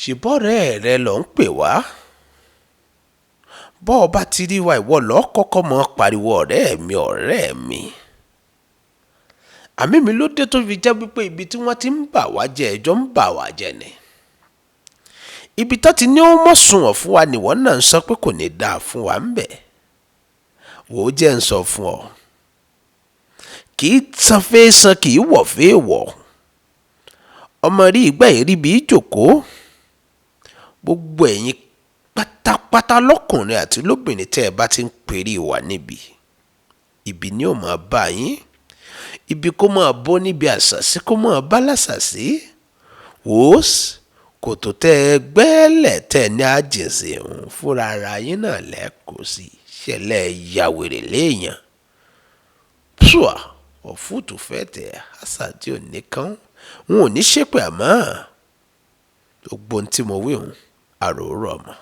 ṣèbọ̀rẹ́ rẹ ló ń pè wá bọ́ ọ bá ti rí wa ìwọ lọ́ọ́ kọ́kọ́ mọ́ pariwo ọ̀rẹ́ mi àmì mi ló dé tó fi jẹ́ wípé ibi tí wọ́n ti ń bà wá jẹ́ ẹjọ́ ń bà wá jẹ́ ni ibi tó ti ní ó mọ̀ sunwọ̀n fún wa nìwọ náà ń sọ pé kò ní dáa fún wa ń bẹ̀ wò ó jẹ́ ń sọ fún ọ kì í san fẹ́ san kì í wọ̀ fẹ́ wọ̀ ọmọ rí ìgbà yìí rí bí ìjòkó gbogbo ẹ̀yin pátápátá lọ́kùnrin àti lóbìnrin tẹ́ ẹ bá ti ń pèrè wà níbi ibi ni ó máa bá yín ibi kó máa bọ́ níbi àṣàsí kó máa bá lásàsí wòós kòtò tẹ́ ẹ gbẹ́lẹ̀ tẹ́ ẹ ní àjèsè ń fúnra ara yín náà lẹ́kọ̀ọ́ sí ṣẹlẹ̀ yàwèrè léèyàn pṣùà ọ̀fúùtù fẹ́ tẹ̀ àṣà tí ò ní kán wọn ò ní ṣépè àmọ́ gbogbo ohun tí mo wí hùn àròórọ̀ mọ́.